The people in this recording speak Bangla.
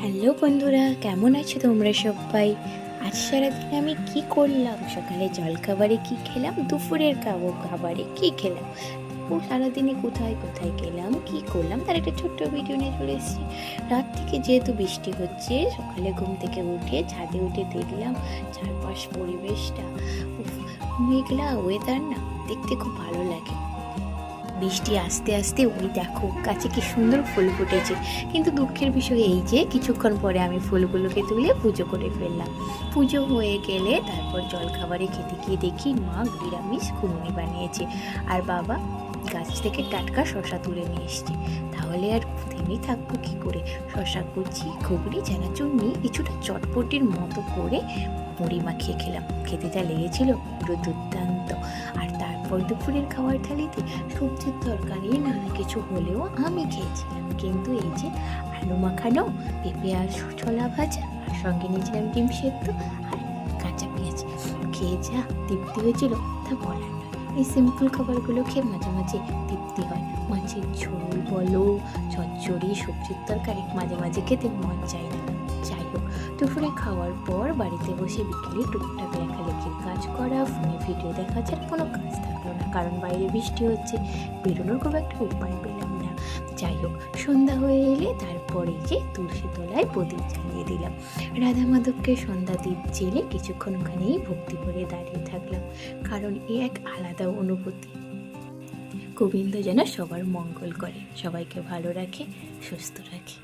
হ্যালো বন্ধুরা, কেমন আছো তোমরা সবাই? আজ সারাদিন আমি কি করলাম, সকালে জলখাবারে কি খেলাম, দুপুরের খাবারে কি খেলাম, ও সারাদিনে কোথায় কোথায় গেলাম, কি করলাম, তার একটা ছোট্ট ভিডিও নিয়ে চলে এসেছি। রাত থেকে যেহেতু বৃষ্টি হচ্ছে, সকালে ঘুম থেকে উঠে ছাদে উঠে দেখলাম চারপাশ পরিবেশটা, উফ, মেঘলা ওয়েদার না, দেখতে খুব ভালো লাগে। বৃষ্টি আস্তে আস্তে ওই দেখো গাছে কি সুন্দর ফুল ফুটেছে। কিন্তু দুঃখের বিষয় এই যে কিছুক্ষণ পরে আমি ফুলগুলোকে তুলে পুজো করে ফেললাম। পুজো হয়ে গেলে তারপর জলখাবারে খেতে গিয়ে দেখি মা নিরামিষ ঘুগনি বানিয়েছে, আর বাবা গাছ থেকে টাটকা শশা তুলে নিয়ে এসছে। তাহলে আর থেমেই থাকবো কি করে, শশা কুচি, ঘুগনি, চানাচুর নিয়ে কিছুটা চটপটির মতো করে মুড়ি মাখিয়ে খেলাম। খেতে যা লেগেছিল পুরো দুর্দান্ত। আর তারপর দুপুরের খাবার থালিতে সবজির তরকারি নানা কিছু হলেও আমি খেয়েছিলাম, কিন্তু এই যে আলু মাখানো, পেঁপে আর ছোলা ভাজা, আর সঙ্গে নিয়েছিলাম ডিম সেদ্ধ আর কাঁচা পেঁয়াজ, খেয়ে যা তৃপ্তি হয়েছিল তা বলার নয়। এই সিম্পল খাবারগুলো খেয়ে মাঝে মাঝে তৃপ্তি হয়। মাছের ঝোল বলো, চচ্চড়ি, সবজির তরকারি মাঝে মাঝে খেতে মন চায় না। যাই হোক, দুপুরে খাওয়ার পর বাড়িতে বসে বিকেলে টুকটাক লেখালেখির কাজ করা, ফোনে ভিডিও দেখা ছাড়া কোনো কাজ থাকলো না, কারণ বাইরে বৃষ্টি হচ্ছে, বেরোনোর খুব একটা উপায় পেলাম না। যাই হোক, সন্ধ্যা হয়ে এলে তারপরে যে তুলসী তলায় প্রদীপ জ্বালিয়ে দিলাম। রাধা মাধবকে সন্ধ্যা দ্বীপ জেলে কিছুক্ষণ ওখানেই ভক্তি করে দাঁড়িয়ে থাকলাম, কারণ এ এক আলাদা অনুভূতি। গোবিন্দ যেন সবার মঙ্গল করে, সবাইকে ভালো রাখে, সুস্থ রাখে।